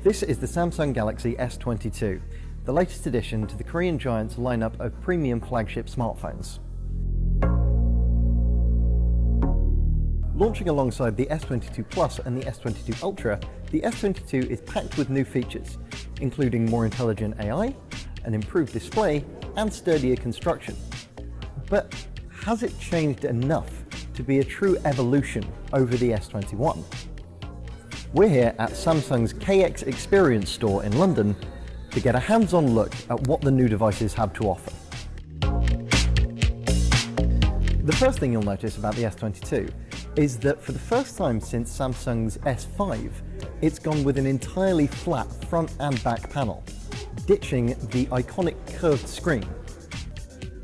This is the Samsung Galaxy S22, the latest addition to the Korean giant's lineup of premium flagship smartphones. Launching alongside the S22 Plus and the S22 Ultra, the S22 is packed with new features, including more intelligent AI, an improved display, and sturdier construction. But has it changed enough to be a true evolution over the S21? We're here at Samsung's KX Experience store in London to get a hands-on look at what the new devices have to offer. The first thing you'll notice about the S22 is that for the first time since Samsung's S5, it's gone with an entirely flat front and back panel, ditching the iconic curved screen.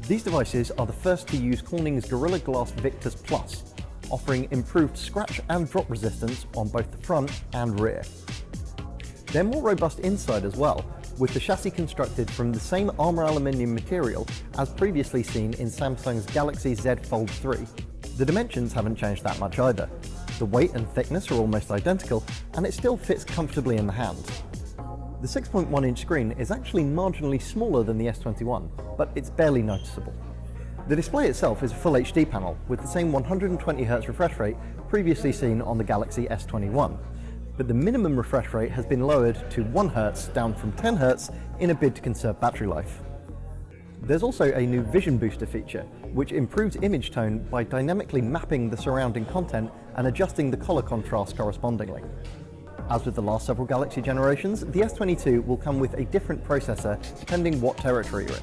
These devices are the first to use Corning's Gorilla Glass Victus Plus, offering improved scratch and drop resistance on both the front and rear. They're more robust inside as well, with the chassis constructed from the same armor aluminium material as previously seen in Samsung's Galaxy Z Fold 3. The dimensions haven't changed that much either. The weight and thickness are almost identical, and it still fits comfortably in the hand. The 6.1-inch screen is actually marginally smaller than the S21, but it's barely noticeable. The display itself is a full HD panel with the same 120Hz refresh rate previously seen on the Galaxy S21, but the minimum refresh rate has been lowered to 1Hz down from 10Hz in a bid to conserve battery life. There's also a new Vision Booster feature, which improves image tone by dynamically mapping the surrounding content and adjusting the color contrast correspondingly. As with the last several Galaxy generations, the S22 will come with a different processor depending what territory you're in.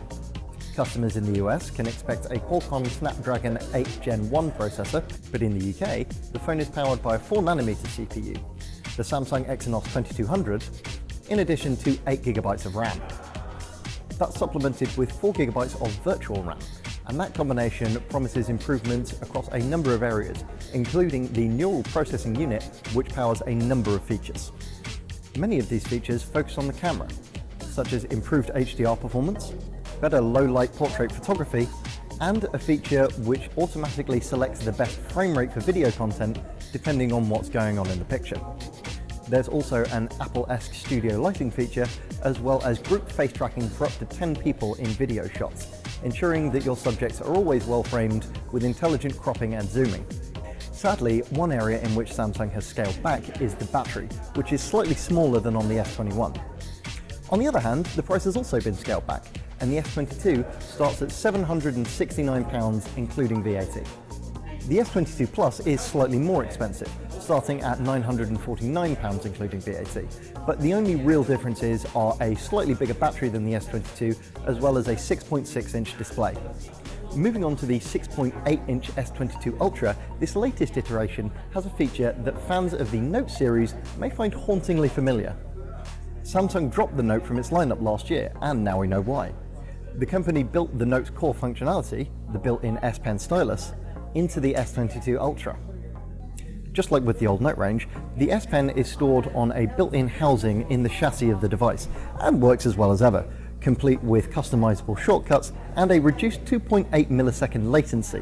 Customers in the US can expect a Qualcomm Snapdragon 8 Gen 1 processor, but in the UK, the phone is powered by a 4nm CPU, the Samsung Exynos 2200, in addition to 8GB of RAM. That's supplemented with 4GB of virtual RAM, and that combination promises improvements across a number of areas, including the neural processing unit, which powers a number of features. Many of these features focus on the camera, such as improved HDR performance, better low-light portrait photography, and a feature which automatically selects the best frame rate for video content depending on what's going on in the picture. There's also an Apple-esque studio lighting feature, as well as group face tracking for up to 10 people in video shots, ensuring that your subjects are always well framed with intelligent cropping and zooming. Sadly, one area in which Samsung has scaled back is the battery, which is slightly smaller than on the S21. On the other hand, the price has also been scaled back, and the S22 starts at £769 including VAT. The S22 Plus is slightly more expensive, starting at £949 including VAT, but the only real differences are a slightly bigger battery than the S22, as well as a 6.6-inch display. Moving on to the 6.8-inch S22 Ultra, this latest iteration has a feature that fans of the Note series may find hauntingly familiar. Samsung dropped the Note from its lineup last year, and now we know why. The company built the Note's core functionality, the built-in S Pen stylus, into the S22 Ultra. Just like with the old Note range, the S Pen is stored on a built-in housing in the chassis of the device, and works as well as ever, complete with customizable shortcuts and a reduced 2.8 millisecond latency.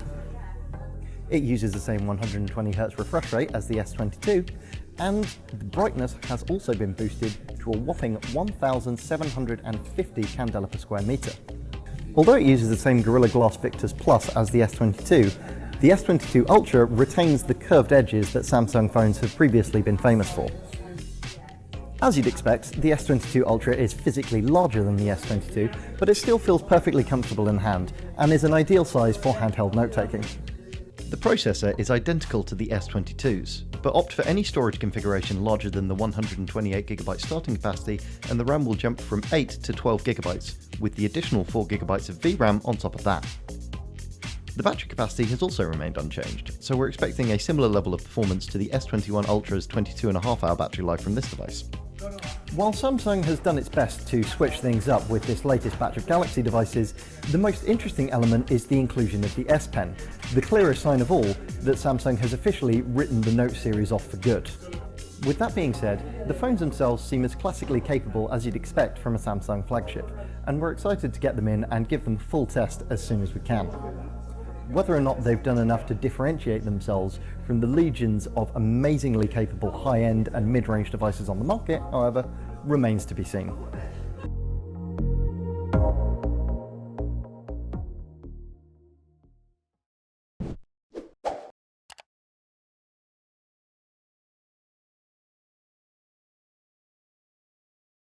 It uses the same 120Hz refresh rate as the S22, and the brightness has also been boosted to a whopping 1,750 candela per square meter. Although it uses the same Gorilla Glass Victus Plus as the S22, the S22 Ultra retains the curved edges that Samsung phones have previously been famous for. As you'd expect, the S22 Ultra is physically larger than the S22, but it still feels perfectly comfortable in hand and is an ideal size for handheld note-taking. The processor is identical to the S22's, but opt for any storage configuration larger than the 128GB starting capacity, and the RAM will jump from 8 to 12GB, with the additional 4GB of VRAM on top of that. The battery capacity has also remained unchanged, so we're expecting a similar level of performance to the S21 Ultra's 22.5-hour battery life from this device. While Samsung has done its best to switch things up with this latest batch of Galaxy devices, the most interesting element is the inclusion of the S Pen, the clearest sign of all that Samsung has officially written the Note series off for good. With that being said, the phones themselves seem as classically capable as you'd expect from a Samsung flagship, and we're excited to get them in and give them a full test as soon as we can. Whether or not they've done enough to differentiate themselves from the legions of amazingly capable high-end and mid-range devices on the market, however, remains to be seen.